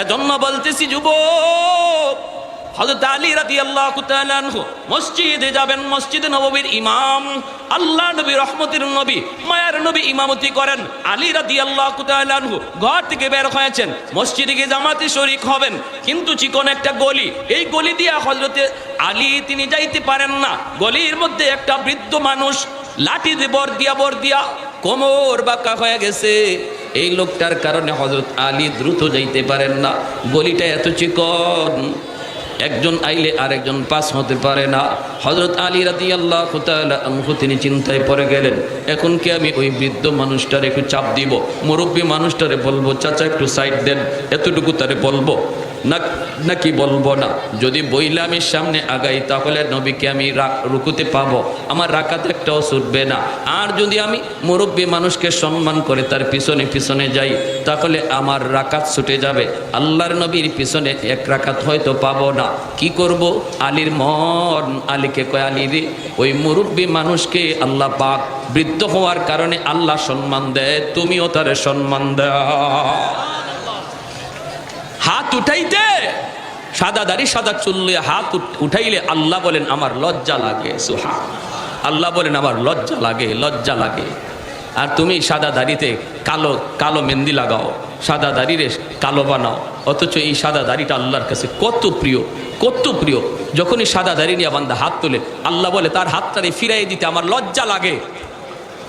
এজন্য বলতেছি যুবক, হযরত আলী রাদিয়াল্লাহু তাআলা আনহু মসজিদে যাবেন, মসজিদে নববীর ইমাম, আল্লাহ নবী রহমতের নবী মায়ার নবী ইমামতি করেন। আলী রাদিয়াল্লাহু তাআলা আনহু ঘর থেকে বের হয়েছেন, মসজিদে গিয়ে জামাতে শরীক হবেন, কিন্তু চিকন একটা গলি, এই গলি দিয়ে হযরতে আলী তিনি যাইতে পারেন না। গলির মধ্যে একটা বৃদ্ধ মানুষ লাঠি দিয়ে বর দিয়া কোমর বাঁকা হয়ে গেছে। এই লোকটার কারণে হযরত আলী দ্রুত যাইতে পারেন না। গলিটা এত চিকন, একজন আইলে আরেকজন পাস হতে পারে না। হযরত আলী রাদিয়াল্লাহু তাআলা আনহু তিনি চিন্তায় পড়ে গেলেন, এখন কি আমি ওই বৃদ্ধ মানুষটার একটু চাপ দিব, মুরব্বী মানুষটারে বলবো চাচা একটু সাইড দেন, এতটুকু তারে বলবো নাকি বলবো না? যদি বইলে আমি সামনে আগাই তাহলে নবীকে আমি রুকুতে পাবো, আমার রাকাত একটাও ছুটবে না। আর যদি আমি মুরব্বী মানুষকে সম্মান করে তার পিছনে পিছনে যাই তাহলে আমার রাকাত ছুটে যাবে, আল্লাহর নবীর পিছনে এক রাকাত হয়তো পাবো না। কি করব? আলীর মন আলীকে কয়, আলী রে, ওই মুরব্বী মানুষকে আল্লাহ পাক বৃদ্ধ হওয়ার কারণে আল্লাহ সম্মান দেয়, তুমিও তারে সম্মান দাও। হাত উঠাইতে, সাদা দাড়ি সাদা চুল হাত উঠাইলে আল্লাহ বলেন আমার লজ্জা লাগে। সুবহান আল্লাহ বলেন আমার লজ্জা লাগে, লজ্জা লাগে। আর তুমি সাদা দাড়িতে কালো কালো মেহেন্দি লাগাও, সাদা দাড়িরে কালো বানাও, অথচ এই সাদা দাড়িটা আল্লাহর কাছে কত প্রিয়, কত প্রিয়। যখনই সাদা দাড়ি নিয়ে বান্দা হাত তোলে আল্লাহ বলে তার হাতটারে ফিরাই দিতে আমার লজ্জা লাগে।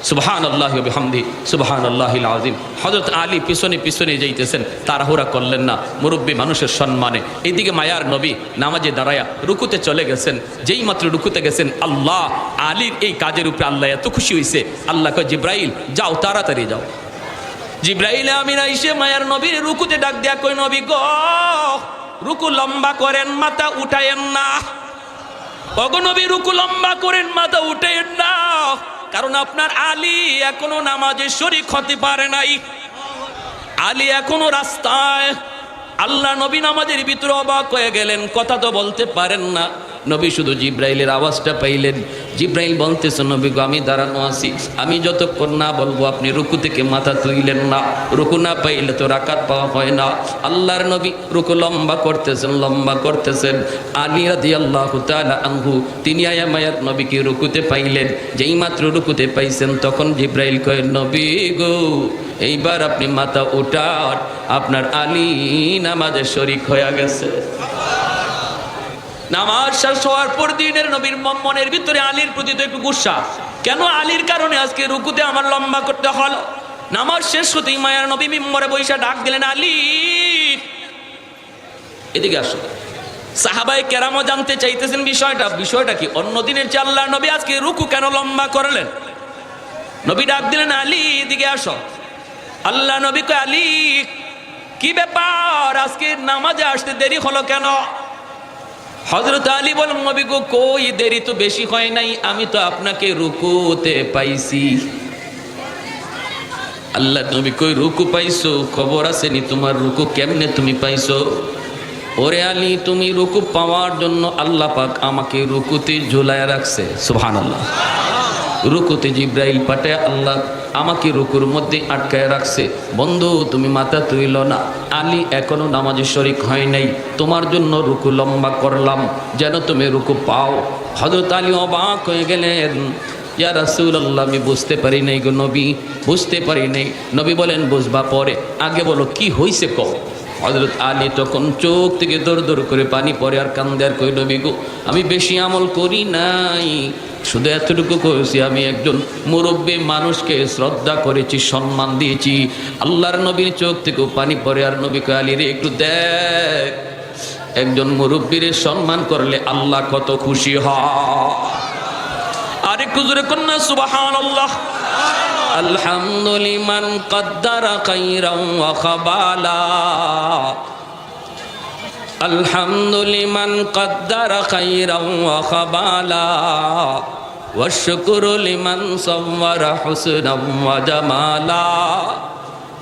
সুবহানাল্লাহি ওয়া বিহামদিহি সুবহানাল্লাহিল আযীম। হযরত আলী পিছনে পিছনে যাইতেছেন, তাড়াহুড়া করলেন না, মুরব্বী মানুষের সম্মানে। এইদিকে মায়ার নবী নামাজে দাঁড়ায়া রুকুতে চলে গেছেন। যেই মাত্র রুকুতে গেছেন, আল্লাহ আলীর এই কাজের উপরে আল্লাহ এত খুশি হয়েছে, আল্লাহ কয় জিব্রাইল যাও, তাড়াতাড়ি যাও। জিব্রাইল আমিন আইসে মায়ার নবীর রুকুতে ডাক দেয়া কই, নবী গো, রুকু লম্বা করেন, মাথা উঠায়েন না। ওগো নবী, রুকু লম্বা করেন, মাথা উঠায়েন না, কারণ আপনার আলী এখনো নামাজে শরীক হতে পারে নাই। আলী এখনো রাস্তায়। আল্লাহ নবী নামাজের ভিতরে অবাক হয়ে গেলেন, কথা তো বলতে পারেন না। নবী শুধু জিব্রাইলের আওয়াজটা পাইলেন। জিব্রাইল বলতেছে, নবী গো, আমি দাঁড়ানো আছি, আমি যতক্ষণ না বলবো আপনি রুকু থেকে মাথা তুইলেন না। রুকু না পাইলে তো রাকাত পাওয়া হয় না। আল্লাহর নবী রুকু লম্বা করতেছেন, লম্বা করতেছেন। আলী রাদিয়াল্লাহু তাআলা আনহু তিনি আয়া মায়ার নবীকে রুকুতে পাইলেন। যেই মাত্র রুকুতে পাইছেন তখন জিব্রাইল কয়, নবী গো, এইবার আপনি মাথা উঠান, আপনার আলী নামাজে শরীক হয়ে গেছে। নামাজ শেষ হওয়ার পর দিনের নবীর মনের ভিতরে আলীর প্রতি তো একটু গুসা, কেন আলীর কারণে আজকে রুকুতে আমার লম্বা করতে হলো। নামাজ শেষ হতেই মায়ার নবী মিম্বরে বৈশা ডাক দিলেন, আলী এদিকে আসো। সাহাবায়ে কেরামও জানতে চাইতেছেন বিষয়টা কি, অন্য দিনের চেয়ে আল্লাহর নবী আজকে রুকু কেন লম্বা করলেন। নবী ডাক দিলেন, আলী এদিকে আসো। আল্লাহ নবী কয়, আলী কি ব্যাপার, আজকে নামাজে আসতে দেরি হলো কেন? হযরত আলী বলেন, নবী গো, কই দেরি তো বেশি হয় নাই, আমি তো আপনাকে রুকুতে পাইছি। আল্লাহ নবী কই, রুকু পাইছো? খবর আসেনি তোমার, রুকু কেমনে তুমি পাইছো? ওরে আলী, তুমি রুকু পাওয়ার জন্য আল্লাহ পাক আমাকে রুকুতে ঝুলায় রাখছে। সুবহানাল্লাহ। রুকুতে জিব্রাইল পাঠায় আল্লাহ আমাকে রুকুর মধ্যে আটকায় রাখছে। বন্ধু, তুমি মাথা তুইল না, আলী এখনো নামাজে শরীক হয় নাই, তোমার জন্য রুকু লম্বা করলাম যেন তুমি রুকু পাও। হযরত আলী অবাক হয়ে গেলেন, ইয়া রাসূলুল্লাহ, আমি বুঝতে পারি নাই গো নবী, বুঝতে পারি নাই। নবী বলেন, বুঝবা পরে, আগে বলো কি হইছে কও। হযরত আলী তখন চোখ থেকে দর দর করে পানি পড়ে আর কান্দে আর কই, নবী গো, আমি বেশি আমল করি নাই, শুধু এতটুকু করেছি, আমি একজন মুরব্বী মানুষকে শ্রদ্ধা করেছি, সম্মান দিয়েছি। আল্লাহর নবীর চোখ থেকে পানি পড়ে আর নবী কয়, আলী রে, একটু দেখ, একজন মুরব্বীরে সম্মান করলে আল্লাহ কত খুশি হয়। আরেকটু জোরে কন্যা সুবহানাল্লাহ। আলহামদুলিমান কদ্দারা খাইরান ওয়া খাবালা, আলহামদুলিমান কদ্দারা খাইরান ওয়া খাবালা, ওয়া শুকরু লিমান সাওয়ারা হুসনান ওয়া জামালা,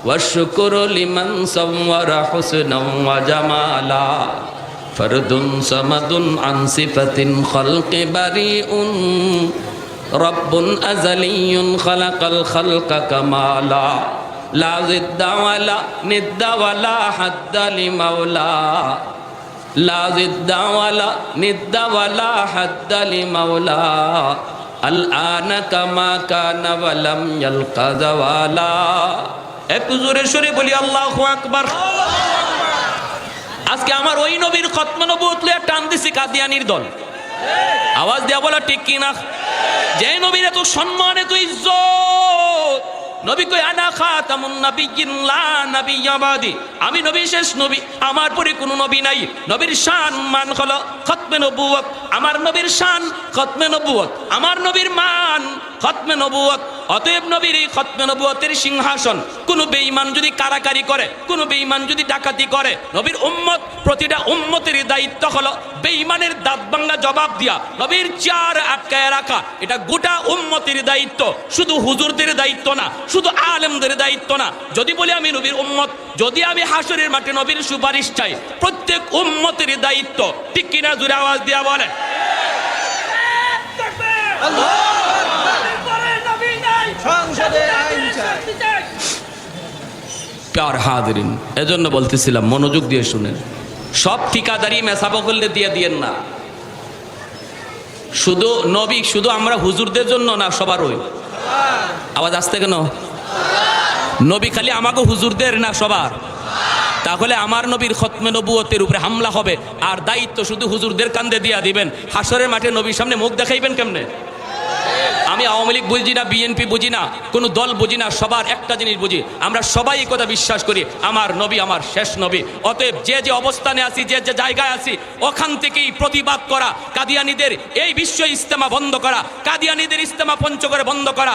ওয়া শুকরু লিমান সাওয়ারা হুসনান ওয়া জামালা, ফরদুন সামাদুন আন সিফাতিন খালকি বারিউন, রব্বুন আযালিয়্যুন খালাকাল খালকা কামালা, লা জিদ্দা ওয়ালা নিদ্দা ওয়ালা হাদ্দা লিমাওলা লা জিদ্দা ওয়ালা নিদ্দা ওয়ালা হাদ্দা লিমাওলা আল আনা কামা কানা ওয়ালাম ইয়ালকা জাওয়ালা। একটু জোরে সরে বলি আল্লাহু আকবার। আজকে আমার ওই নবীর খতমে নবুয়ত লইয়া টান দিছি কাদিয়ানির দল। আওয়াজ দিয়া বলা ঠিক কিনা? যে নবীর এত সম্মান এত ইজ্জত, নবী কই আনা খাতামুন নাবিয়্যিন লা নাবিয়্যা বাদি, আমি নবী শেষ নবী, আমার পরে কোনো নবী নাই। নবীর শান মান হলো খতমে নবুয়ত, আমার নবীর শান খতমে নবুয়ত, আমার নবীর মান খতমে নবুয়ত। অতএব নবীর এই খতমে নবুয়তের সিংহাসন কোন বেঈমান যদি কারাকারি করে, কোন বেঈমান যদি ডাকাতি করে, নবীর উম্মত প্রতিটা উম্মতের দায়িত্ব হলো বেঈমানের দাঁত ভাঙা জবাব দিয়া নবীর চেয়ার আটকায় রাখা। এটা গোটা উম্মতের দায়িত্ব, শুধু হুজুরদের দায়িত্ব না, শুধু আলেমদের দায়িত্ব না। যদি বলি আমি নবীর উম্মত, যদি আমি হাসরের মাঠে নবীর সুপারিশ চাই, প্রত্যেক উম্মতের দায়িত্ব। ঠিক কিনা? জোরে আওয়াজ দিয়া বলে। প্যার হাজরিন, এজন্য বলতেছিলাম মনোযোগ দিয়ে শুনেন। সব ঠিকাদারি মেসাবো করলে দিয়ে দিয়েন না। শুধু নবী শুধু আমরা হুজুরদের জন্য না, সবার ওই আওয়াজ আসতে কেন? নবী খালি আমাকে হুজুরদের না, সবার। তাহলে আমার নবীর খতমে নবুয়তের উপরে হামলা হবে, আর দায়িত্ব শুধু হুজুরদের কান্দে দিয়া দিবেন। হাসরের মাঠে নবীর সামনে মুখ দেখাইবেন কেমনে? আমি আওয়ামী লীগ বুঝি না, বিএনপি বুঝি না, কোনো দল বুঝি না, সবার একটা জিনিস বুঝি, আমরা সবাই এই কথা বিশ্বাস করি, আমার নবী আমার শেষ নবী। অতএব যে যে অবস্থানে আছি, যে যে জায়গায় আছি, ওখান থেকেই প্রতিবাদ করা, কাদিয়ানীদের এই বিশ্ব ইজতেমা বন্ধ করা, কাদিয়ানীদের ইজতেমা পঞ্চগড়ে বন্ধ করা।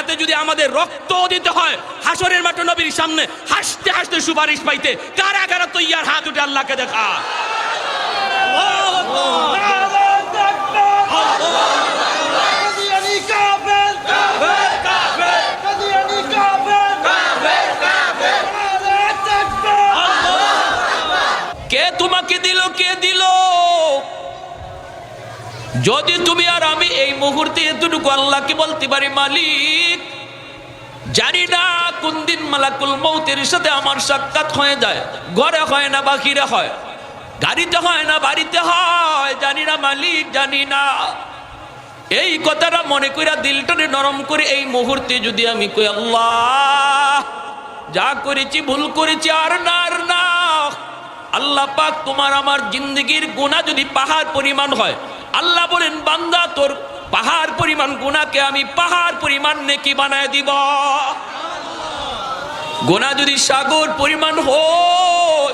এতে যদি আমাদের রক্ত দিতে হয়, হাসরের মাঠে নবীর সামনে হাসতে হাসতে সুপারিশ পাইতে কারা কারা তৈয়ার? হাত উঠে আল্লাহকে দেখা। কে তোমাকে দিল? কে দিল? যদি তুমি আর আমি এই মুহূর্তে এতটুকু আল্লাহকে বলতে পারি, মালিক জানি না কোন দিন মালাকুল মউতের সাথে আমার সাক্ষাৎ হয়ে যায়, ঘরে হয় না বাকিরে হয়, গাড়িতে হয় না বাড়িতে হয়, জানি না মালিক, জানি না। এই কথাটা মনে কইরা দিলটারে নরম করে এই মুহূর্তে যদি আমি কই, আল্লাহ যা করেছি ভুল করেছি, আর না আর না। আল্লাহ পাক তোমার আমার জিন্দগির গুনাহ যদি পাহাড় পরিমাণ হয়, আল্লাহ বলেন বান্দা তোর পাহাড় পরিমাণ গুনাহকে আমি পাহাড় পরিমাণ নেকি বানায় দিব। গুনাহ যদি সাগর পরিমাণ হয়,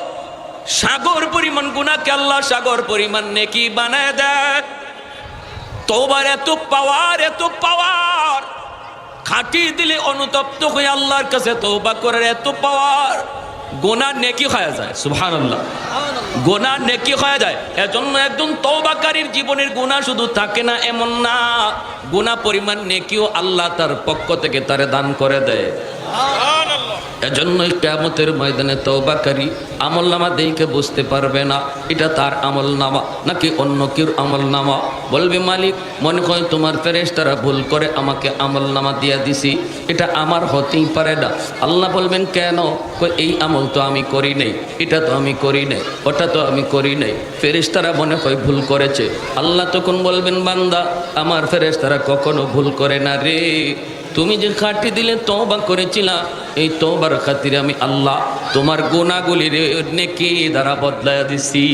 সাগর পরিমাণ গুনাহকে আল্লাহ সাগর পরিমাণ নেকি বানায় দেয়। তওবার এত পাওয়ার, এত পাওয়ার, খাঁটি দিলে অনুতপ্ত হয়ে আল্লাহর কাছে তওবা করার এত পাওয়ার। গুনাহ নেকি হয়ে যায়, সুবহানাল্লাহ, গুনাহ নেকি হয়ে যায়। এজন্য একজন তওবাকারীর জীবনের গুনাহ শুধু থাকে না এমন না, গুনাহ পরিমাণ নেকিও আল্লাহ তার পক্ষ থেকে তারে দান করে দেয়। এজন্য কিয়ামতের ময়দানে তওবাকারী আমলনামা দেখে বুঝতে পারবে না এটা তার আমলনামা নাকি অন্য কেউ আমলনামা। বলবে মালিক মনে হয় তোমার ফেরেশতারা ভুল করে আমাকে আমলনামা দিয়ে দিছি, এটা আমার হতেই পারে না। আল্লাহ বলবেন কেন? এই আমল তো আমি করি নাই, এটা তো আমি করি নাই, ওটা তো আমি করি নাই, ফেরেশতারা মনে হয় ভুল করেছে। আল্লাহ তখন বলবেন বান্দা আমার ফেরেশতারা কখনো ভুল করে না রে, তুমি যে খাঁটি দিলে তওবা করেছিলা, এই তওবার খাতিরে আমি আল্লাহ তোমার গুনাহগুলির নেকি দ্বারা বদলায়া দিছি।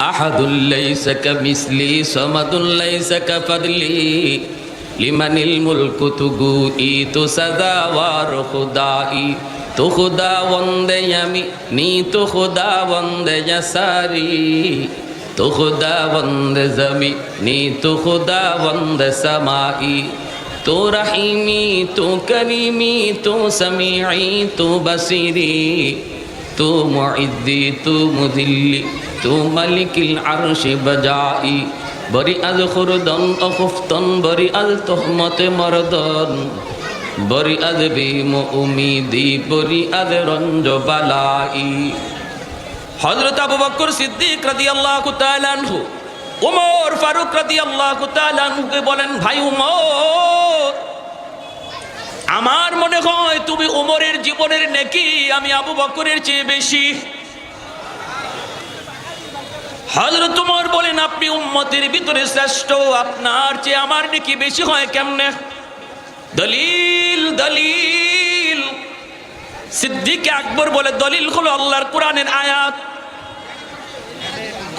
আহাদুল লাইসা কামিসলি সামাদুল লাইসা কাফাদলি লিমানিল মুলকু তুগুই তো সাদাওয়ার খুদাই তো খুদা বন্দে আমি নি তো খুদা বন্দে জাসারি তো খুদা বন্দে জমি নি তো খুদা বন্দে সামাই তো রহিমি তো করিমি তো সমিঈ তো বসিরি তো মুইদ্দি তো মুদিল্লি তো মালিকিল আরশি বজাই বরি আল খুরদন অখুফতন বরি আল তোহমতে মরদন বরি আল বিম উমিদি বরি আল রঞ্জ বালাই। হযরত আবু বকর সিদ্দিক রাদিয়াল্লাহু তাআলা আনহু ওমর ফারুক রাদিয়াল্লাহু তাআলা আনহুকে বলেন, ভাই ওমর আমার মনে হয় তুমি উমরের জীবনের নেকি আমি আবু বকরের চেয়ে বেশি। হযরত উমর বলেন, আপনি উম্মতের ভিতরে শ্রেষ্ঠ, আপনার চেয়ে আমার নেকি বেশি হয় কেমনে? দলিল দলিল। সিদ্দিক আকবর বলে, দলিল হলো আল্লাহর কোরআনের আয়াত।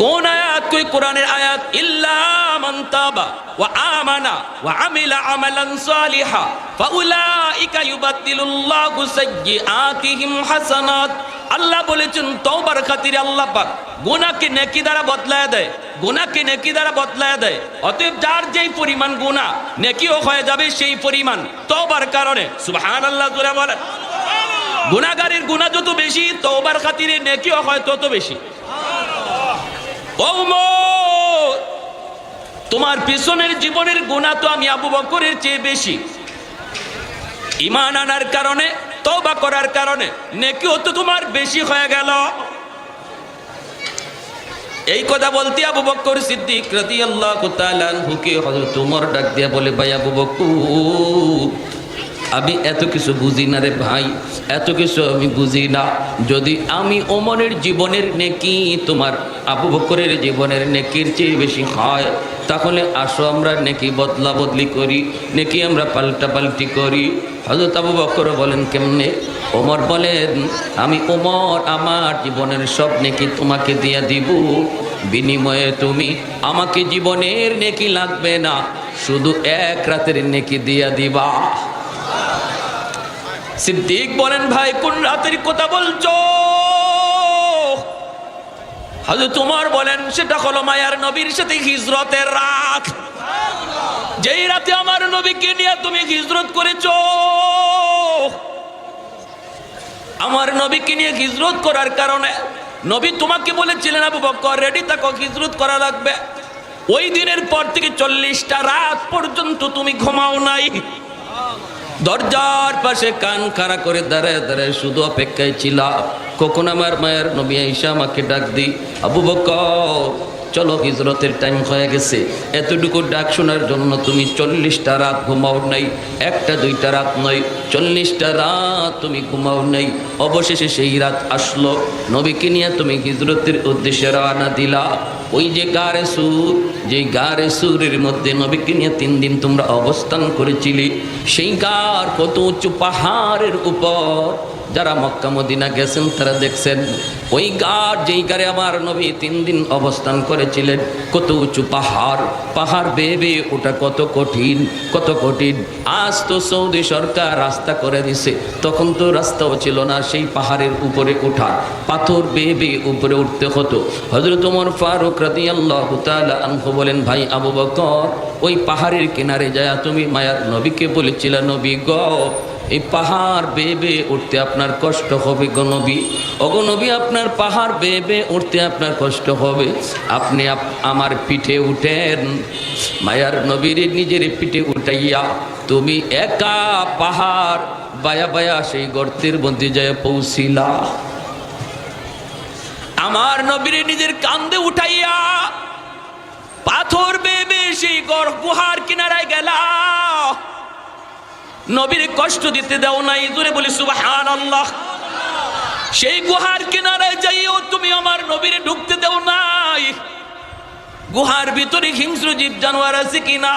কোন আয়াত? কই কোরআনের আয়াত, ইল্লা মান তাবা ওয়া আমানা ওয়া আমিলা আমালান সালিহা ফাউলাইকা ইউবাদদিলুল্লাহু সাইয়্যাতিহিম হাসানাত। আল্লাহ বলেছেন তওবার খাতিরে আল্লাহ পাক গুনাহকে নেকি দ্বারা বদলায় দেয়, গুনাহকে নেকি দ্বারা বদলায় দেয়। অতএব যার যেই পরিমাণ গুনাহ নেকিও হয়ে যাবে সেই পরিমাণ তওবার কারণে। সুবহানাল্লাহ জোরে বলেন। গুনাহগারের গুনাহ যত বেশি তওবার খাতিরে নেকিও হয় তত বেশি। তোমার পিছনের জীবনের গুনাহ তো আমি আবু বকরের চেয়ে বেশি। ঈমান আনার কারণে, তওবা করার কারণে নেকিও তো তোমার বেশি হয়ে গেল। এই কথা বলতে আবু বকর সিদ্দিক রাদিয়াল্লাহু তাআলা আনহুকে হযরত ওমর ডাক দিয়া বলে, ভাই আবু বকর, আমি এত কিছু বুঝি না রে ভাই, এত কিছু আমি বুঝি না। যদি আমি ওমরের জীবনের নেকি তোমার আবু বকরের জীবনের নেকির চেয়ে বেশি হয়, তাহলে আসো আমরা নেকি বদলা বদলি করি, নেকি আমরা পাল্টা পাল্টি করি। হযরত আবু বকর বলেন, কেমনে? ওমর বলেন, আমি ওমর আমার জীবনের সব নেকি তোমাকে দিয়া দিব, বিনিময়ে তুমি আমাকে জীবনের নেকি লাগবে না, শুধু এক রাতের নেকি দিয়া দিবা। সিদ্দিক বলেন, ভাই কোন রাতের কথা বলছো? হযরত ওমর বলেন, সেটা হলো মায়ার নবীর সাথে হিজরতের রাত। যেই রাতে আমার নবীকে নিয়ে তুমি হিজরত করেছো। আমার নবীকে নিয়ে হিজরত করার কারণে নবী তোমাকে বলেছিলেন, আবু বকর রেডি থাকো, হিজরত করা লাগবে। ওই দিনের পর থেকে 40টা রাত পর্যন্ত তুমি ঘুমাও নাই। দরজার পাশে কান খাড়া করে দাঁড়ায় দাঁড়ায় শুধু অপেক্ষায় ছিলা কখন আমার মায়ের নবী আয়েশা আমাকে ডাক দিই, আবু বকর চলো হিজরতের টাইম হয়ে গেছে। এতটুকু ডাক শোনার জন্য তুমি 40টা রাত ঘুমাও নাই, একটা দুইটা রাত নয়, 40টা রাত তুমি ঘুমাও নাই। অবশেষে সেই রাত আসলো, নবীকে নিয়ে তুমি হিজরতের উদ্দেশ্যে রওনা দিলা। ওই যে গারে সুর, যে গারে সুরের মধ্যে নবীকে নিয়ে 3 দিন তোমরা অবস্থান করেছিলে, সেই গার কত উঁচু পাহাড়ের উপর। যারা মক্কা মদিনা গেছেন তারা দেখছেন ওই গার, যেই গারে আমার নবী 3 দিন অবস্থান করেছিলেন, কত উঁচু পাহাড়, পাহাড় বেয়ে বেয়ে ওটা কত কঠিন, কত কঠিন। আজ তো সৌদি সরকার রাস্তা করে দিছে, তখন তো রাস্তাও ছিল না। সেই পাহাড়ের উপরে ওঠা, পাথর বেয়ে বেয়ে উপরে উঠতে হতো। হযরত ওমর ফারুক রাদিয়াল্লাহু তাআলা আনহু বলেন, ভাই আবু বকর, ওই পাহাড়ের কিনারে যায় তুমি মায়ার নবীকে বলেছিলে, নবী গো এই পাহাড় বেয়ে বেয়ে উঠতে আপনার কষ্ট হবে গো নবী, ওগো নবী আপনার পাহাড় বেয়ে বেয়ে উঠতে আপনার কষ্ট হবে, আপনি আমার পিঠে উঠেন। মায়ার নবীর নিজের পিঠে উঠাইয়া তুমি একা পাহাড় বায়া বায়া সেই গর্তের মধ্যে যায় পৌঁছিলা। আমার নবীর নিজের কান্দে উঠাইয়া পাথর বেয়ে বেয়ে সেই গুহার কিনারায় গেলা। নবীর কষ্ট দিতে দাও নাই, জোরে বলি সুবহানাল্লাহ। সেই গুহার কিনারায় যাইও তুমি আমার নবীরে ঢুকতে দাও নাই। গুহার ভিতরে হিংস্র জীব জানোয়ার আছে কিনা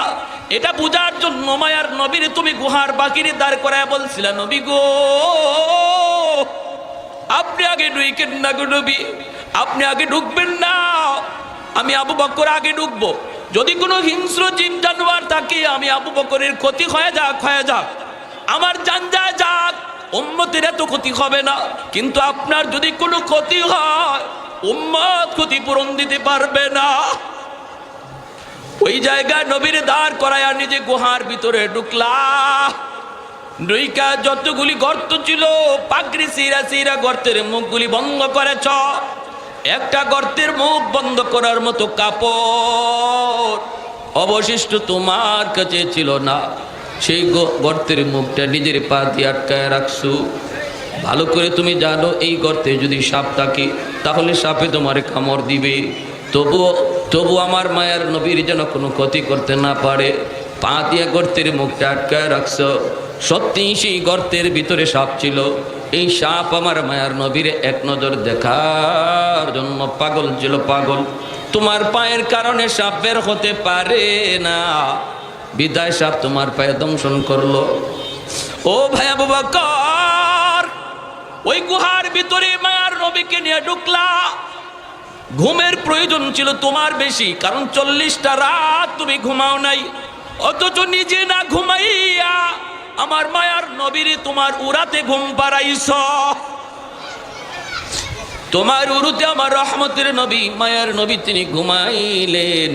এটা বোঝার জন্য মায়ার নবীরে তুমি গুহার বাকিরে দাঁড় করায় বলছিলা, নবী গো আপনি আগে ঢুকেন না গো নবী, আপনি আগে ঢুকবেন না, আমি আবু বকর আগে ঢুকবো। যদি কোনো হিংস্র জীব জানোয়ার থাকে আমি আবু বকরের ক্ষতি হয়ে যাক, হয়ে যাক, আমার জান যায় যাক, উম্মতের এত ক্ষতি হবে না। কিন্তু আপনার যদি কোনো ক্ষতি হয় উম্মত ক্ষতিপূরণ দিতে পারবে না। ওই জায়গায় নবীর দাঁড় করায় আর নিজে গুহার ভিতরে ঢুকলা। নৈকা যতগুলি গর্ত ছিল পাগড়ি সিরা সিরা গর্তের মুখগুলি বন্ধ করেছ। একটা গর্তের মুখ বন্ধ করার মতো কাপড় অবশিষ্ট তোমার কাছে ছিল না। সেই গর্তের মুখটা নিজের পা দিয়ে আটকায় রাখছো। ভালো করে তুমি জানো এই গর্তে যদি সাপ থাকে তাহলে সাপে তোমার কামড় দিবে। তবু আমার মায়ার নবীর যেন কোনো ক্ষতি করতে না পারে, পা দিয়ে গর্তের মুখটা আটকায় রাখছো। সত্যি সেই গর্তের ভিতরে সাপ ছিল। এই সাপ আমার মায়ার নবীর এক নজর দেখার জন্য পাগল ছিল, পাগল। তোমার পায়ের কারণে সাপ বের হতে পারে না, বিদায় সাপ তোমার পায়ে দংশন করলো। ও ভাই আবু বকর, ওই গুহার ভিতরে মায়ার নবীকে নিয়ে ঢুকলা। ঘুমের প্রয়োজন ছিল তোমার বেশি, কারণ 40টা রাত তুমি ঘুমাও নাই। অথচ নিজে না ঘুমাইয়া আমার মায়ার নবীরে তোমার উরাতে ঘুম পাড়াইছ। তোমার উরুতে আমার রহমতের নবী মায়ার নবী তিনি ঘুমাইলেন,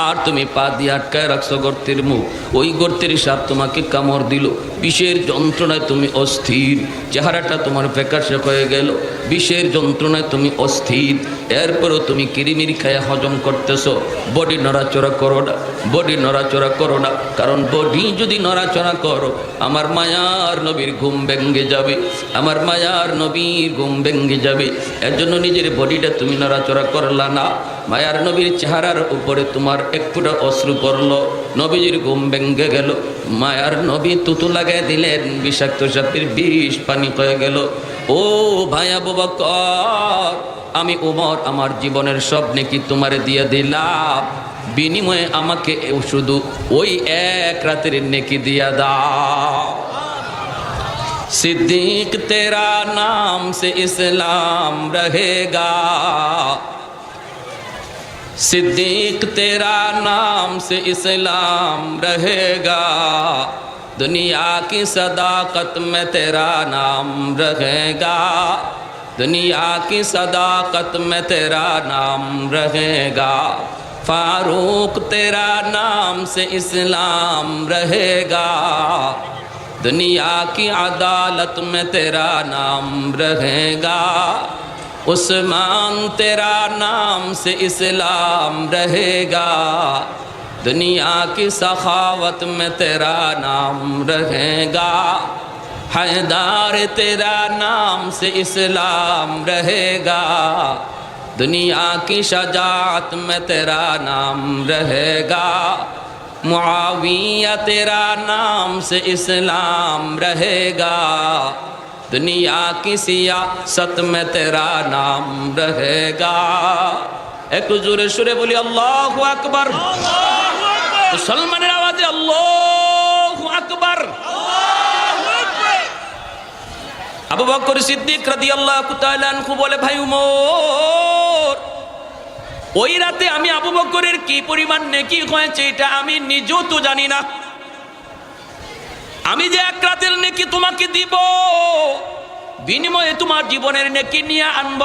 আর তুমি পা দিয়ে আটকায় রাখছো গর্তের মুখ। ওই গর্তের সাপ তোমাকে কামড় দিল, বিষের যন্ত্রণায় তুমি অস্থির, চেহারাটা তোমার ফ্যাকাশে হয়ে গেল, বিষের যন্ত্রণায় তুমি অস্থির। এরপরও তুমি কিরিমিরি খায় হজম করতেছো। বডি নড়াচড়া করো না, বডি নড়াচড়া করো না, কারণ বডি যদি নড়াচড়া করো আমার মায়ার নবীর ঘুম ভেঙে যাবে, আমার মায়ার নবীর ঘুম ভেঙে যাবে। এর জন্য নিজের বডিটা তুমি নড়াচড়া করলা না। মায়ার নবীর চেহারার উপরে তোমার এক ফোঁটা অশ্রু পড়লো, নবীজির ঘুম ভেঙে গেল। মায়ার নবী তুতু লাগাই দিলেন, বিষাক্ত সাপের বিষ পানি হয়ে গেল। ও ভাই আবু বকর, আমি ওমর আমার জীবনের সব নেকি তোমারে দিয়ে দিলাম, বিনিময়ে আমাকে শুধু ওই এক রাতের নেকি দিয়া দাও। सिद्दीक तेरा नाम से इस्लाम रहेगा, सिद्दीक तेरा नाम से इस्लाम रहेगा, दुनिया की सदाकत में तेरा नाम रहेगा, दुनिया की सदाकत में तेरा नाम रहेगा, फारूक तेरा नाम से इस्लाम रहेगा, दुनिया की अदालत में तेरा नाम रहेगा, उस्मान तेरा नाम से इस्लाम रहेगा, दुनिया की सखावत में तेरा नाम रहेगा, हैदर तेरा नाम से इस्लाम रहेगा, दुनिया की शजाअत में तेरा नाम रहेगा, मुआविया तेरा नाम से इस्लाम रहेगा, दुनिया की सियासत में तेरा नाम रहेगा। एक जोरे सुरे बोली अल्लाहु अकबर, मुसलमानेर आवाजे अल्लाहु अकबर। আবু বকর সিদ্দিক রাদিয়াল্লাহু তাআলা আনহু বলে, ভাই উমর, ওই রাতে আমি আবু বকরের কি পরিমাণ নেকি হয়েছে এটা আমি নিজেও তো জানি না। আমি যে এক রাতের নেকি তোমাকে দিব, বিনিময়ে তোমার জীবনের নেকি নিয়ে আনব,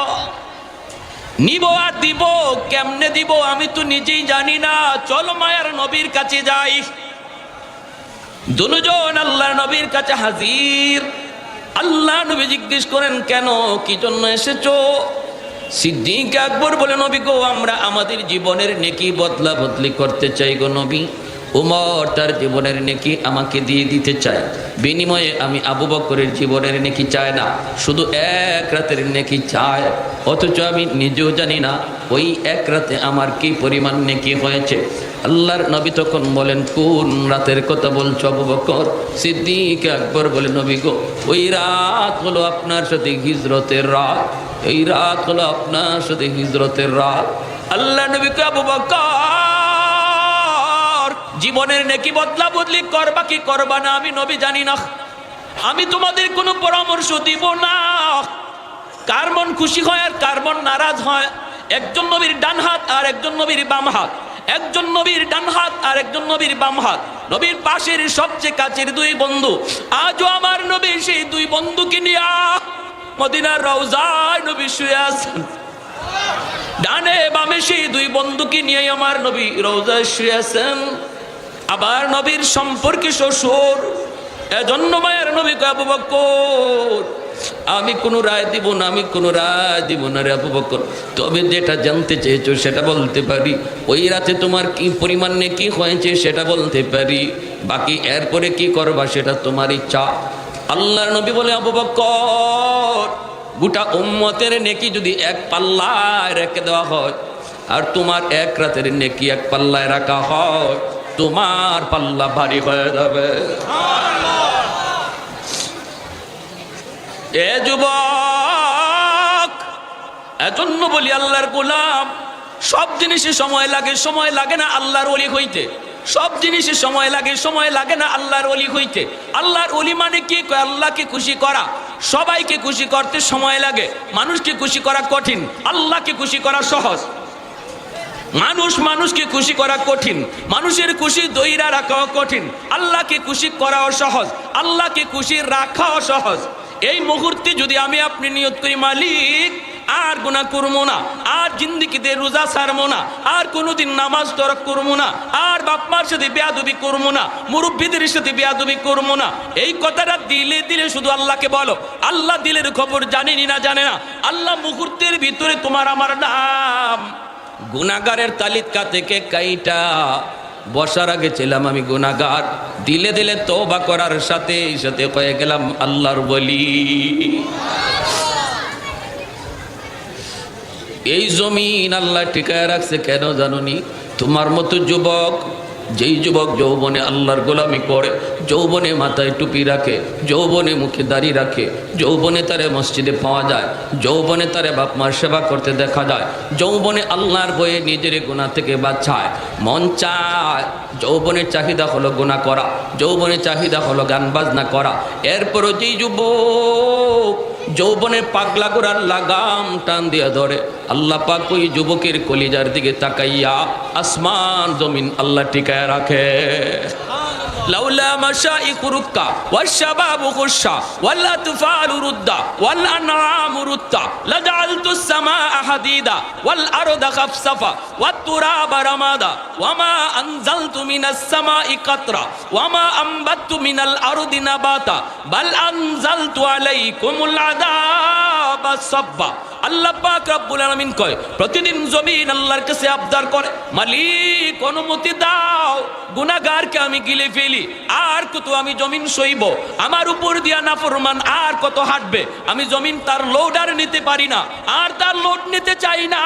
নিব আর দিব, কেমনে দিব আমি তো নিজেই জানি না। চলো মায়ার নবীর কাছে যাই। দুজন আল্লাহর নবীর কাছে হাজির। আল্লাহ নবী জিজ্ঞেস করেন, কেন, কি জন্য এসেছো? সিদ্দিক আকবর বলে, নবী গো, আমরা আমাদের জীবনের নেকি বদলা বদলি করতে চাই গো নবী। উমর তার জীবনের নেকি আমাকে দিয়ে দিতে চায়, বিনিময়ে আমি আবু বকরের জীবনের নেকি চাই না, শুধু এক রাতের নেকি চায়। অথচ আমি নিজেও জানি না ওই এক রাতে আমার কি পরিমাণ নেকি হয়েছে। আল্লাহর নবী তখন বলেন, কোন রাতের কথা বলছো আবু বকর? সিদ্দিক আকবর বলে, নবী গো, ওই রাত হলো আপনার সাথে হিজরতের রাত, এই রাত হলো আপনার সাথে হিজরতের রাত। আল্লাহ নবী কে, আবু বকর, জীবনের নেকি বদলা বদলি করবা কি করবা না আমি নবী জানি না, আমি তোমাদের কোনো পরামর্শ দিব না। কার মন খুশি হয় আর কার মন নারাজ হয়? একজন নবীর ডান হাত আর একজন নবীর বাম হাত, একজন নবীর ডান হাত আর একজন নবীর বাম হাত, নবীর পাশের সবচেয়ে কাছের দুই বন্ধু। আজও আমার নবী সেই দুই বন্ধুকে নিয়ে মদিনার রওজায় নবী শুয়ে আছেন। ডানে বামে সেই দুই বন্ধুকে নিয়ে আমার নবী রওজায় শুয়ে আছেন। আবার নবীর সম্পর্কে শ্বশুর। এজন্য মায়ের নবী কয়, আবু বকর, আমি কোনো রায় দিব না, আমি কোনো রায় দিব না রে আবু বকর, তবে যেটা জানতে চেয়েছো সেটা বলতে পারি। ওই রাতে তোমার কি পরিমাণ নেকি হয়েছে সেটা বলতে পারি, বাকি এরপরে কি করবা সেটা তোমার ইচ্ছা। আল্লাহর নবী বলে, আবু বকর, গোটা উম্মতের নেকি যদি এক পাল্লায় রেখে দেওয়া হয় আর তোমার এক রাতের নেকি এক পাল্লায় রাখা হয়, তোমার পাল্লা ভারী হয়ে যাবে। এ যুবক, এজন্য বলি আল্লাহর গোলাম, সব জিনিসে সময় লাগে না আল্লাহর ওলি হইতে। সব জিনিসে সময় লাগে না আল্লাহর ওলি হইতে। আল্লাহর ওলি মানে কি? আল্লাহকে খুশি করা। সবাইকে খুশি করতে সময় লাগে। মানুষকে খুশি করা কঠিন, আল্লাহকে খুশি করা সহজ। মানুষকে খুশি করা কঠিন, মানুষের খুশি দইরা রাখাও কঠিন। আল্লাহকে খুশি করাও সহজ, আল্লাহকে খুশি রাখাও সহজ। এই মুহূর্তে যদি আমি আপনি নিয়ত করি, মালিক আর গুনাহ করবো না, আর জিন্দেগিতে রোজা ছাড়বো না, আর কোনোদিন নামাজ তরক করবো না, আর বাপ মার সাথে বেয়াদবি করবো না, মুরব্বীদের সাথে বেয়াদবি করবো না, এই কথাটা দিলে শুধু আল্লাহকে বলো। আল্লাহ দিলের খবর জানেনি না জানে না। আল্লাহ মুহূর্তের ভিতরে তোমার আমার নাম গুনাহগারের তালিকা থেকে কাইটা বসার আগে ছিলাম আমি গুনাহগার, দিলে তওবা করার সাথে সাথে হয়ে গেলাম আল্লাহর ওলি। এই জমিন আল্লাহ টিকায় রাখছে কেন জানোনি? তোমার মতো যুবক, যেই যুবক যৌবনে আল্লাহর গোলামি করে, যৌবনে মাথায় টুপি রাখে, যৌবনে মুখে দাড়ি রাখে, যৌবনে তারে মসজিদে পাওয়া যায়, যৌবনে তারে বাপ মার সেবা করতে দেখা যায়, যৌবনে আল্লাহর বয়ে নিজের গুনাহ থেকে বাঁচায়, মন চায়। যৌবনের চাহিদা হলো গুনাহ করা, যৌবনের চাহিদা হলো গান বাজনা করা। এরপরও যেই যুবক যৌবনের পাগলা গোড়ার লাগাম টান দিয়ে ধরে, আল্লাহ পাক ওই যুবকের কলিজার দিকে তাকাইয়া আসমান জমিন আল্লাহ টিকায় রাখে। লাউলা মাশাইখু রুক্কা ওয়াশবাবু খুশা ওয়াল আতফালু রুদ্দা ওয়াল আনআমু রুত্তা লাজআলতুস সামাআ হাদিদা ওয়াল আরদা খাফসাফা ওয়াত তুরাবা রামাদা ওয়ামা আনজালতু মিনাস সামাই কাতরা ওয়ামা আমবাতু মিনাল আরদি নাবাতা বাল আনজালতু আলাইকুমুল আযাবা সাব্বা। আল্লাহ পাক রব্বুল আলামিন কয়, প্রতিদিন জমিন আল্লাহর কাছে আবদার করে, মালিক অনুমতি দাও, গুনাহগারকে আমি গিলে ফেলি। আর কত আমি জমিন সইব? আমার উপর দিয়া নাফরমান আর কত হাঁটবে? আমি জমিন তার লোড আর নিতে পারি না, আর তার লোড নিতে চাই না।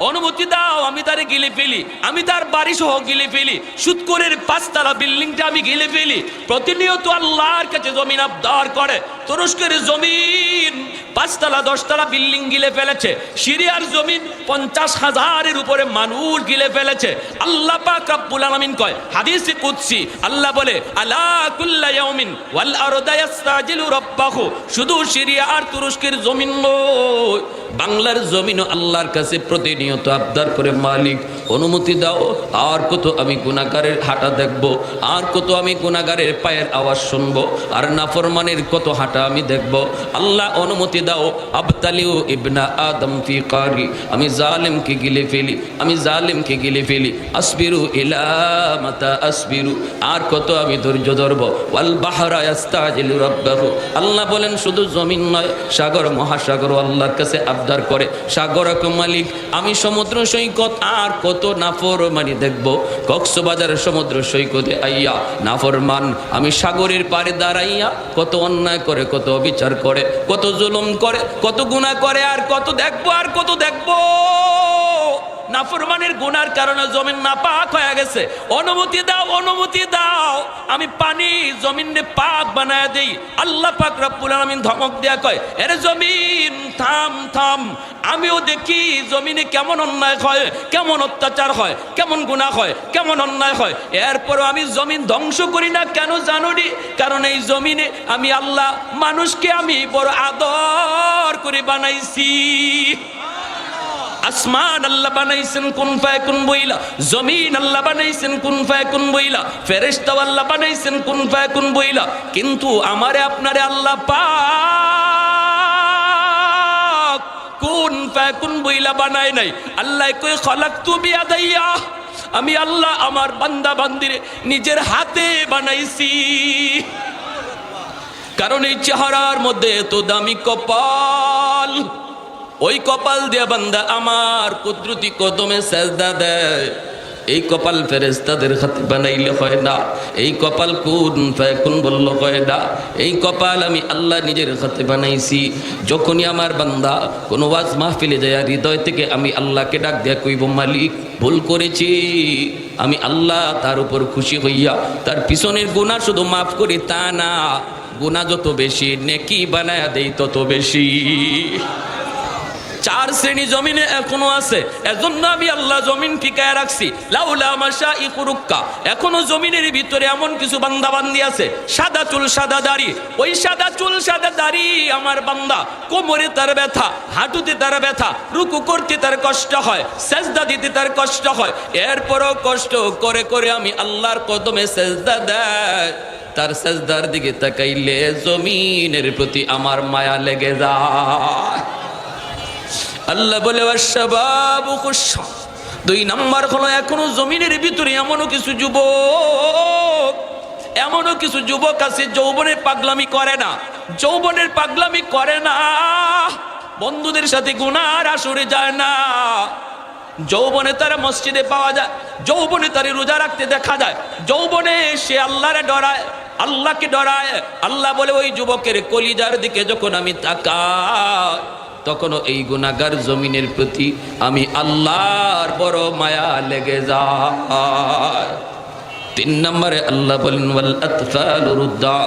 অনুমতি দাও, আমি তারে গিলে ফেলি, আমি তার বাড়ি সহ গিলে ফেলি, সুদকরের 5 তলা বিল্ডিংটা আমি গিলে ফেলি। প্রতিনিয়ত আল্লাহর কাছে জমিন আবদার করে। তুরস্কের জমিন 5 তলা 10 তলা বিল্ডিং গিলে ফেলেছে, সিরিয়ার জমিন 50,000-এর উপরে মানুষ গিলে ফেলেছে। আল্লাহ পাক রব্বুল আলামিন কয়, হাদিসে কুদসি আল্লাহ বলে, আলা কুল্লা ইয়াউমিন ওয়াল আরদা ইস্তাজিলু রাব্বাহু। শুধু সিরিয়া আর তুরস্কের জমিন নয়, বাংলার জমিনও আল্লাহর কাছে প্রতিনিয়ত আবদার করে, মালিক অনুমতি দাও, আর কত আমি গুনাহগারের হাঁটা দেখব, আর কত আমি গুনাহগারের পায়ের আওয়াজ শুনবো, আর নাফরমানের কত হাঁটা আমি দেখব। আল্লাহ অনুমতি দাও, আবতালিউ ইবনা আদম ফি কারি, আমি জালিমকে গিলে ফেলি, আমি জালিমকে গিলে ফেলি। আসবিরু ইলা মাতা আসবিরু, আর কত আমি ধৈর্য ধরব। ওয়াল বাহরা ইস্তাজিলু রাব্বাহু। আল্লাহ বলেন শুধু জমিন নয়, সাগর মহাসাগর আল্লাহর কাছে আবদার করে, সাগর মালিক আমি সমুদ্র সৈকত আর কত নাফরমানি দেখব। কক্সবাজারের সমুদ্র সৈকতে আইয়া নাফরমান, আমি সাগরের পারে দাঁড়াইয়া কত অন্যায় করে, কত বিচার করে, কত জুলুম করে, কত গুনাহ করে, আর কত দেখবো, আর কত দেখবো। নাফরমানের গুনার কারণে জমিন নাপাক হয়ে গেছে। অনুমতি দাও, অনুমতি দাও, আমি পানি জমিনে পাক বানায় দেই। আল্লাহ পাক রব্বুল আলামিন ধমক দেয়া কয়, এর জমিন থাম থাম, আমিও দেখি জমিনে কেমন অন্যায় হয়, কেমন অত্যাচার হয়, কেমন গুনাহ হয়, কেমন অন্যায় হয়। এরপরও আমি জমিন ধ্বংস করি না। কেন জানোনি? কারণ এই জমিনে আমি আল্লাহ মানুষকে আমি বড় আদর করে বানাইছি। আসমান আল্লাহ বানাইছেন কুন ফায়াকুন বইলা, জমিন আল্লাহ বানাইছেন কুন ফায়াকুন বইলা, ফেরেশতা আল্লাহ বানাইছেন কুন ফায়াকুন বইলা। কিন্তু আমারে আপনারে আল্লাহ পাক কুন ফায়াকুন বইলা বানায় নাই। আল্লাহ কই খলাকতু বিয়াদাইয়া, আমি আল্লাহ আমার বান্দা বান্দিরে নিজের হাতে বানাইছি। কারণ এই চেহারার মধ্যে এত দামি কপাল, ওই কপাল দিয়ে বান্দা আমার কুদরতি কদমে সেজদা দেয়। এই কপাল ফেরেশতাদের হাতে বানাইলে হয় না, এই কপাল কুন ফায়াকুন বলল হয় না। এই কপাল আমি আল্লাহ নিজের হাতে বানাইছি। যখনই আমার বান্দা কোনো ওয়াজ মাহফিলে যায়, হৃদয় থেকে আমি আল্লাহকে ডাক দিয়া কইব, মালিক ভুল করেছি, আমি আল্লাহ তার উপর খুশি হইয়া তার পিছনের গুনাহ শুধু মাফ করি তা না, গুনাহ যত বেশি নেকি বানায়া দেই তত বেশি। 4 শ্রেণী জমিনে এখনো আছে, এজন্য আমি আল্লাহ জমিন ঠিকায় রাখছি। লাউলা মাশাইখু রুক্কা, এখনো জমিনের ভিতরে এমন কিছু বান্দা বান্দি আছে, সাদা চুল সাদা দাড়ি, ওই সাদা চুল সাদা দাড়ি আমার বান্দা, কোমরে তার ব্যথা, হাঁটুতে তার ব্যথা, রুকু করতে তার কষ্ট হয়, সেজদা দিতে তার কষ্ট হয়, এরপরও কষ্ট করে করে আমি আল্লাহর কদমে সেজদা দেয়, তার সেজদার দিকে তাকাইলে জমিনের প্রতি আমার মায়া লেগে যায়। আল্লাহ বলে ওয়াশবাবু খুশা। 2 নাম্বার হলো এখনো জমিনের ভিতরে এমনও কিছু যুবক আছে যৌবনের পাগলামি করে না, যৌবনের পাগলামি করে না, বন্ধুদের সাথে গুনার আসরে যায় না, যৌবনে তারা মসজিদে পাওয়া যায়, যৌবনে তারা রোজা রাখতে দেখা যায়, যৌবনে সে আল্লাহরে ডরায়, আল্লাহকে ডরায়। আল্লাহ বলে ওই যুবকের কলিজার দিকে যখন আমি তাকাই তখনও এই গুনাহগার জমিনের প্রতি আমি আল্লাহর বড় মায়া লেগে যায়। 3 নম্বরে আল্লাহ বলেন ওয়াল আতফালু রুদ্দা,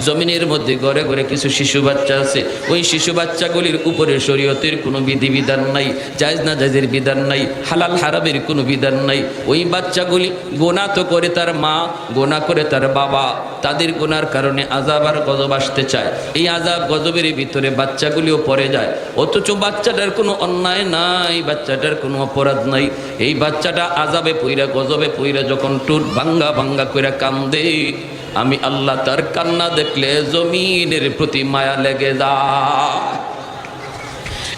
জমিনের মধ্যে ঘরে ঘরে কিছু শিশু বাচ্চা আছে, ওই শিশু বাচ্চাগুলির উপরে শরীয়তের কোনো বিধিবিধান নাই, জায়েজ না জায়েজের বিধান নাই, হালাল হারামের কোনো বিধান নাই। ওই বাচ্চাগুলি গুনাহ তো করে তার মা, গুনাহ করে তার বাবা, তাদের গুনার কারণে আযাব আর গজব আসতে চায়, এই আযাব গজবের ভিতরে বাচ্চাগুলিও পড়ে যায়, অথচ বাচ্চাটার কোনো অন্যায় নাই, বাচ্চাটার কোনো অপরাধ নাই, এই বাচ্চাটা আযাবে পইরা গজবে পইরা যখন টুট ভাঙ্গা ভাঙ্গা কইরা কান্দে, আমি আল্লাহ তার কান্না দেখলে জমিনের প্রতি মায়া লেগে যায়।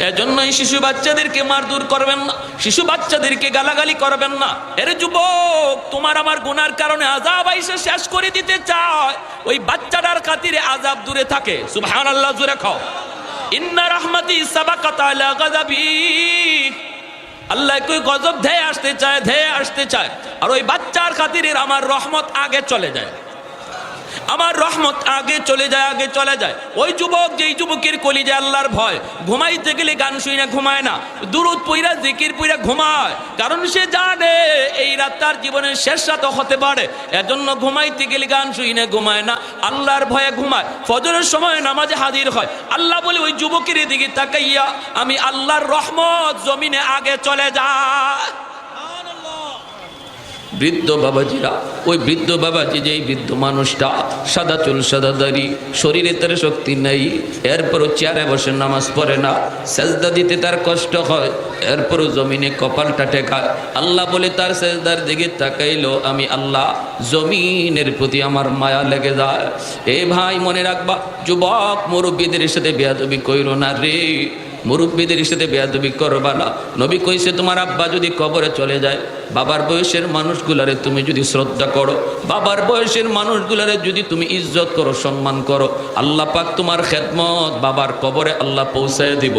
এজন্য এই শিশু বাচ্চাদেরকে মারধর করবেন না, শিশু বাচ্চাদেরকে গালাগালি করবেন না। এরে যুবক, তোমার আমার গুনার কারণে আযাব আইসা শেষ করে দিতে চায়, ওই বাচ্চাটার খাতিরে আযাব দূরে থাকে। সুবহানাল্লাহ, জোরে খাও। ইন্না রাহমাতি সাবাকাত আলা গাযাবি, আল্লাহ কই গজব ধেয়ে আসতে চায়, আর ওই বাচ্চার খাতিরে আমার রহমত আগে চলে যায়, আমার রহমত আগে চলে যায়। ওই যুবক, যেই যুবকের কলিজায় আল্লাহর ভয়, ঘুমাইতে গেলে গান শুনে ঘুমায় না, দুরূদ পইরা জিকির পইরা ঘুমায়, কারণ সে জানে এই রাত তার জীবনের শেষ রাত হতে পারে, এজন্য ঘুমাইতে গেলে গান শুনে ঘুমায় না, আল্লাহর ভয়ে ঘুমায়, ফজরের সময় নামাজে হাজির হয়। আল্লাহ বলে ওই যুবকের দিকে তাকাইয়া আমি আল্লাহর রহমত জমিনে আগে চলে যায়। বৃদ্ধ বাবাজিরা, ওই বৃদ্ধ বাবাজি, যেই বৃদ্ধ মানুষটা সাদা চুল সাদা দাড়ি, শরীরে তার শক্তি নেই, এরপরও চেয়ারে বসে নামাজ পড়ে না, সেজদা দিতে তার কষ্ট হয়, এরপরও জমিনে কপালটা টেকায়, আল্লাহ বলে তার সেজদার দিকে তাকাইলো আমি আল্লাহ জমিনের প্রতি আমার মায়া লেগে যায়। এ ভাই মনে রাখবা, যুবক মুরব্বীদের সাথে বেয়াদবি কইরো না রে, মুরব্বীদের সাথে বেয়াদবি করবা না। নবী কইছে তোমার আব্বা যদি কবরে চলে যায়, বাবার বয়সের মানুষগুলারে তুমি যদি শ্রদ্ধা করো, বাবার বয়সের মানুষগুলারে যদি তুমি ইজ্জত করো, সম্মান করো, আল্লাহ পাক তোমার খেদমত বাবার কবরে আল্লাহ পৌঁছায় দিব।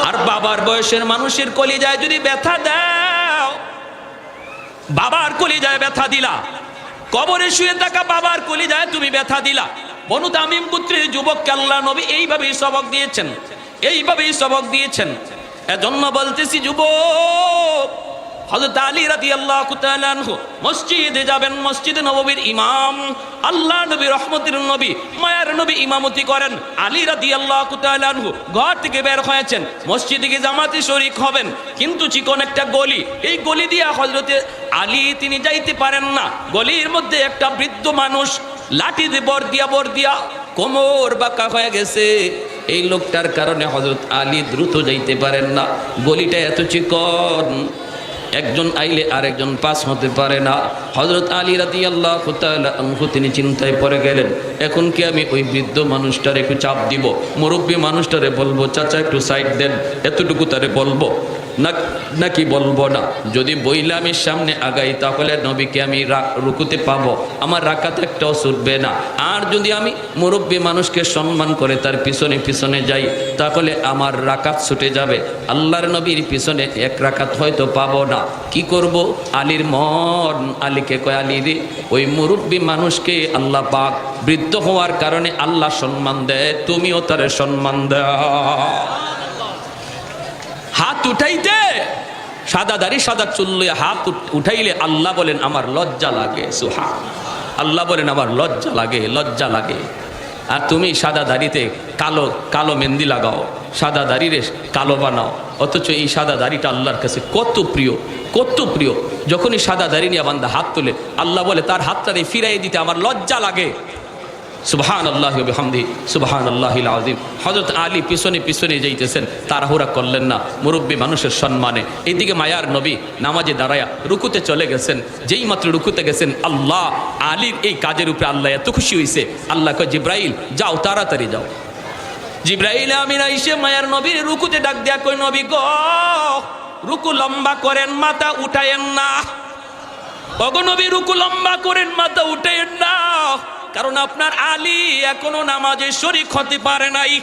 আর বাবার বয়সের মানুষের কলিজায় যদি ব্যথা দাও, বাবার কলিজায় ব্যথা দিলা, কবরে শুয়ে থাকা বাবার কলিজায় তুমি ব্যথা দিলা। বনু তামিম পুত্রের যুবককে আল্লাহ নবী এইভাবেই সবক দিয়েছেন। এজন্য বলতেছি যুবক, হযরত আলী রাদিয়াল্লাহু তাআলা আনহু মসজিদে যাবেন, মসজিদে নববীর ইমাম, আল্লাহ নবী রহমতের নবী মায়ার নবী ইমামতি করেন। আলী রাদিয়াল্লাহু তাআলা আনহু ঘর থেকে বের হয়েছেন, মসজিদে গিয়ে জামাতে শরীক হবেন, কিন্তু চিকন একটা গলি, এই গলি দিয়া হযরতে আলী তিনি যাইতে পারেন না। গলির মধ্যে একটা বৃদ্ধ মানুষ লাঠি দিয়ে বর দিয়া কোমর বাঁকা হয়ে গেছে, এই লোকটার কারণে হযরত আলী দ্রুত যাইতে পারেন না। গলিটা এত চিকন, একজন আইলে আরেকজন পাস হতে পারে না। হযরত আলী রাদিয়াল্লাহু তাআলা আনহু তিনি চিন্তায় পড়ে গেলেন, এখন কি আমি ওই বৃদ্ধ মানুষটার একটু চাপ দিব, মুরব্বী মানুষটারে বলবো চাচা একটু সাইড দেন, এতটুকু তারে বলবো নাকি বলবো না? যদি বইলে আমি সামনে আগাই তাহলে নবীকে আমি রুকুতে পাবো, আমার রাকাত একটাও ছুটবে না। আর যদি আমি মুরব্বী মানুষকে সম্মান করে তার পিছনে পিছনে যাই তাহলে আমার রাকাত ছুটে যাবে, আল্লাহর নবীর পিছনে 1 রাকাত হয়তো পাবো না। কি করব? আলীর মন আলীকে কয়, আলী রে, ওই মুরব্বী মানুষকে আল্লাহ পাক বৃদ্ধ হওয়ার কারণে আল্লাহ সম্মান দেয়, তুমিও তারে সম্মান দাও। হাত উঠাইতে, সাদা দাড়ি সাদা চুল লইয়া হাত উঠাইলে আল্লাহ বলেন আমার লজ্জা লাগে। সুবহান, আল্লাহ বলেন আমার লজ্জা লাগে। আর তুমি সাদা দাড়িতে কালো কালো মেহেন্দি লাগাও, সাদা দাড়িরে কালো বানাও, অথচ এই সাদা দাড়িটা আল্লাহর কাছে কত প্রিয়, কত প্রিয়। যখনই সাদা দাড়ি নিয়ে বান্দা হাত তোলে, আল্লাহ বলে তার হাতটা ফিরাই দিতে আমার লজ্জা লাগে। সুবহানাল্লাহি ওয়া বিহামদিহি সুবহানাল্লাহিল আযীম। হযরত আলী পিছনে পিছনে যাইতেছেন, তাড়াহুড়া করলেন না, মুরব্বী মানুষের সম্মানে। এইদিকে মায়ার নবী নামাজে দাঁড়ায়া রুকুতে চলে গেছেন। যেই মাত্র রুকুতে গেছেন, আল্লাহ আলীর এই কাজের উপরে আল্লাহ এত খুশি হয়েছে, আল্লাহ কয় জিব্রাইল যাও, তাড়াতাড়ি যাও। জিব্রাইল আমিন আইসে মায়ার নবীর রুকুতে ডাক দেয়া কই, নবী গো রুকু লম্বা করেন, মাথা উঠায়েন না। ওগো নবী রুকু লম্বা করেন, মাথা উঠায়েন না, কারণ আপনার আলী এখনো নামাজে শরীক হতে পারে নাই।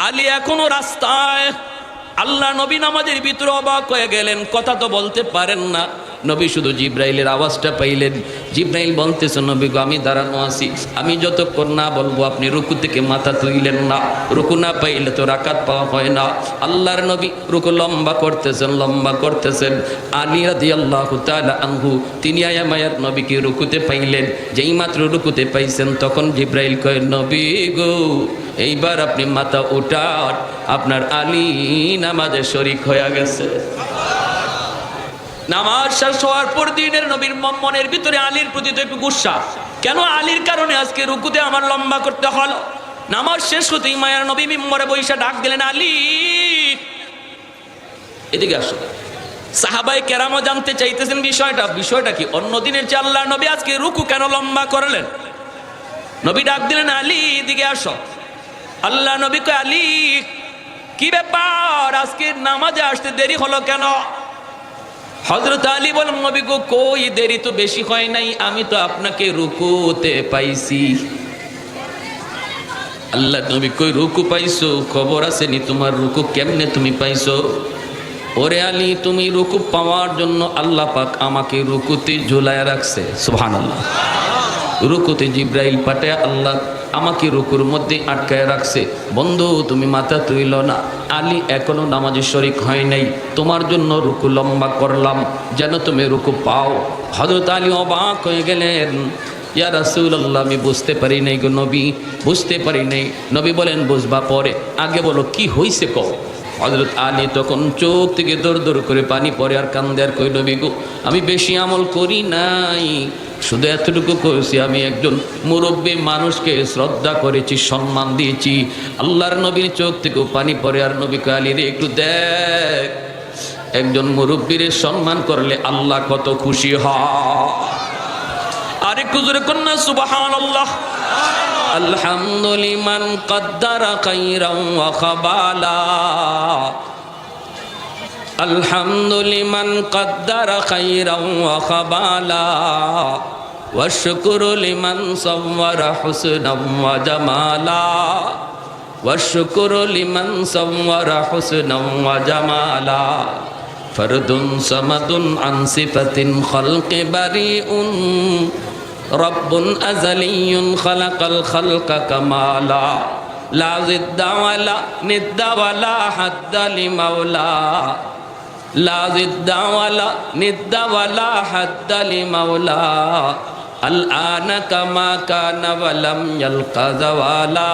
আলী এখনো রাস্তায়। আল্লাহ নবী নামাজের ভিতরে অবাক হয়ে গেলেন, কথা তো বলতে পারেন না। নবী শুধু জিব্রাইলের আওয়াজটা পাইলেন। জিব্রাইল বলতেছে, নবী গো আমি দাঁড়ানো আছি, আমি যতক্ষণ না বলবো আপনি রুকু থেকে মাথা তুইলেন না। রুকু না পাইলে তো রাকাত পাওয়া হয় না। আল্লাহর নবী রুকু লম্বা করতেছেন, লম্বা করতেছেন। আলী রাদিয়াল্লাহু তাআলা আনহু তিনি আয়া মায়ার নবীকে রুকুতে পাইলেন। যেই মাত্র রুকুতে পাইছেন, তখন জিব্রাইল কয়, নবী গো এইবার আপনি মাথা উঠান, আপনার আলী নামাজে শরীক হয়ে গেছে। নামাজ শেষ হওয়ার পর দিনের নবীর মনের ভিতরে আলীর প্রতি তো একটু গুসা, কেন আলীর কারণে আজকে রুকুতে আমার লম্বা করতে হলো। নামাজ শেষ হতেই মায়ার নবী মিম্বরে বইসা ডাক দিলেন, আলী এদিকে আসো। সাহাবায়ে কেরামও জানতে চাইতেছেন বিষয়টা কি। অন্য দিনের চেয়ে আল্লাহর নবী আজকে রুকু কেন লম্বা করলেন। নবী ডাক দিলেন, আলী এদিকে আসো। আল্লাহ নবী কয়, আলী কি ব্যাপার, আজকে নামাজে আসতে দেরি হলো কেন? হযরত আলী বলেন, নবী গো কই দেরি তো বেশি হয় নাই, আমি তো আপনাকে রুকুতে পাইছি। আল্লাহ নবী কই, রুকু পাইছো? খবর আছে নি তোমার, রুকু কেমনে তুমি পাইছো? ওরে আলী, তুমি রুকু পাওয়ার জন্য আল্লাহ পাক আমাকে রুকুতে ঝুলায় রাখছে। সুবহানাল্লাহ। রুকুতে জিব্রাইল পাঠায় আল্লাহ আমাকে রুকুর মধ্যে আটকায় রাখছে। বন্ধু তুমি মাথা তুইল না, আলী এখনো নামাজে শরীক হয় নাই, তোমার জন্য রুকু লম্বা করলাম যেন তুমি রুকু পাও। হযরত আলী অবাক হয়ে গেলেন, ইয়া রাসূলুল্লাহ আমি বুঝতে পারি নাই গো নবী, বুঝতে পারি নাই। নবী বলেন, বুঝবা পরে, আগে বলো কি হইছে কও। হযরত আলী তখন চোখ থেকে দর দর করে পানি পড়ে আর কান্দে আর কই, নবী গো আমি বেশি আমল করি নাই, শুধু এতটুকু করেছি, আমি একজন মুরব্বী মানুষকে শ্রদ্ধা করেছি, সম্মান দিয়েছি। আল্লাহর নবীর চোখ থেকে পানি পড়ে আর নবী কয়, আলী রে একটু দেখ, একজন মুরব্বীর সম্মান করলে আল্লাহ কত খুশি হয়। আরেকটু জোরে কন্যা সুবহানাল্লাহ। আলহামদুলিমান কদ্দারা খাইরান ওয়া খাবালা, আলহামদুলিমান কদ্দারা খাইরান ওয়া খাবালা, ওয়া শুকরু লিমান সাওয়ারা হুসনাম ওয়া জামালা, ওয়া শুকরু লিমান সাওয়ারা হুসনাম ওয়া জামালা, ফরদুন সামাদুন আন সিফাতিন খালকি বারিউন, রব্বুন আযালিয়্যুন খালাকাল খালকা কামালা, লা জিদ্দা ওয়ালা নিদ্দা ওয়ালা হাদ্দা লিমাওলা, লা জিদ্দা ওয়ালা নিদ্দা ওয়ালা হাদ্দা লিমাওলা, আল আনা কামা কানা ওয়া লাম ইয়ালকা যাওয়ালা।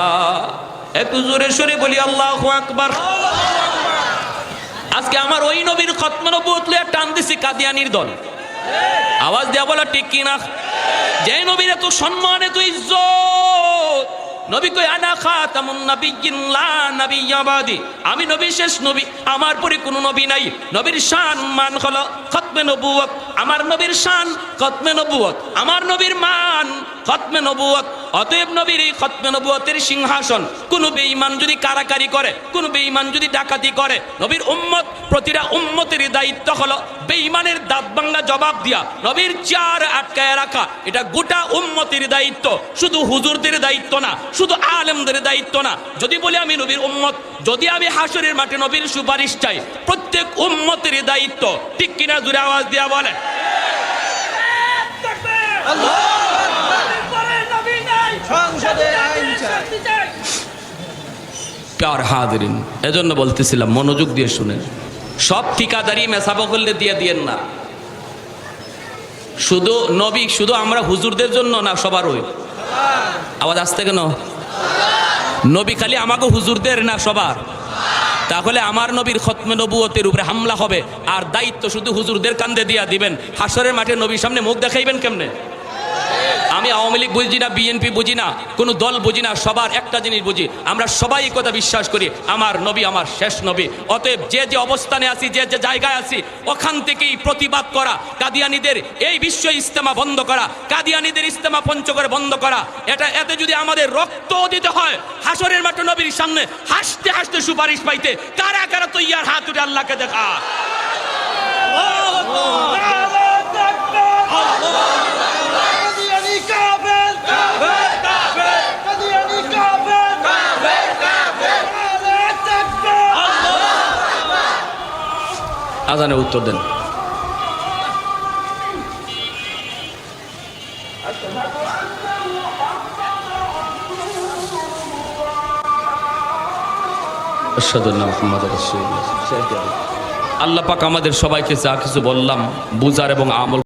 একটু জোরে সরে বলি আল্লাহু আকবার। আজকে আমার ওই নবীর খতম নবুয়ত লইয়া টান দিছি কাদিয়ানির দল। আওয়াজ দেয়া বলা ঠিক কিনা? যে নবীর এত সম্মান, এত ইজ্জত, নবী কই আনা খাতামুন নাবিয়্যিন লা নাবিয়্যা বাদি, আমি নবী শেষ নবী, আমার পরে কোনো নবী নাই। নবীর শান মান হলো খতমে নবুয়ত, আমার নবীর শান খতমে নবুয়ত, আমার নবীর মান খতমে নবুয়ত। অতএব নবীর এই খতমে নবুয়তের সিংহাসন কোন বেঈমান যদি কারাকারি করে, কোন বেঈমান যদি ডাকাতি করে, নবীর উম্মত, প্রতিটা উম্মতের দায়িত্ব হলো বেঈমানের দাঁত ভাঙা জবাব দিয়া নবীর চেয়ার আটকায় রাখা। এটা গোটা উম্মতের দায়িত্ব, শুধু হুজুরদের দায়িত্ব না, শুধু আলেমদের দায়িত্ব না। যদি বলি আমি নবীর উম্মত, যদি আমি হাসরের মাঠে নবীর সুপারিশ চাই, প্রত্যেক উম্মতের দায়িত্ব। ঠিক কিনা? জোরে আওয়াজ দিয়া বলেন। প্যার হাজিরিন, এজন্য বলতেছিলাম মনোযোগ দিয়ে শুনেন। সব ঠিকাদারি মেসাবো করলে দিয়ে দিয়েন না। শুধু নবী শুধু আমরা হুজুরদের জন্য না, সবার ওই আওয়াজ আসতে কেন? নবী খালি আমাকে হুজুরদের না সবার? তাহলে আমার নবীর খতমে নবুয়তের উপরে হামলা হবে, আর দায়িত্ব শুধু হুজুরদের কান্দে দিয়া দিবেন। হাসরের মাঠে নবীর সামনে মুখ দেখাইবেন কেমনে? আমি আওয়ামী লীগ বুঝি না, বিএনপি বুঝি না, কোনো দল বুঝি না, সবার একটা জিনিস বুঝি, আমরা সবাই এই কথা বিশ্বাস করি, আমার নবী আমার শেষ নবী। অতএব যে যে অবস্থানে আছি, যে যে জায়গায় আছি, ওখান থেকেই প্রতিবাদ করা, কাদিয়ানীদের এই বিশ্ব ইজতেমা বন্ধ করা, কাদিয়ানীদের ইজতেমা পঞ্চগড়ে বন্ধ করা, এতে যদি আমাদের রক্ত দিতে হয় হাসরের মাঠে নবীর সামনে হাসতে হাসতে সুপারিশ পাইতে, কারা কারা তৈয়ার হাত উঠে আল্লাহকে দেখা। আজানে উত্তর দেন। আল্লাহ পাক আমাদের সবাইকে যা কিছু বললাম বুঝার এবং আমল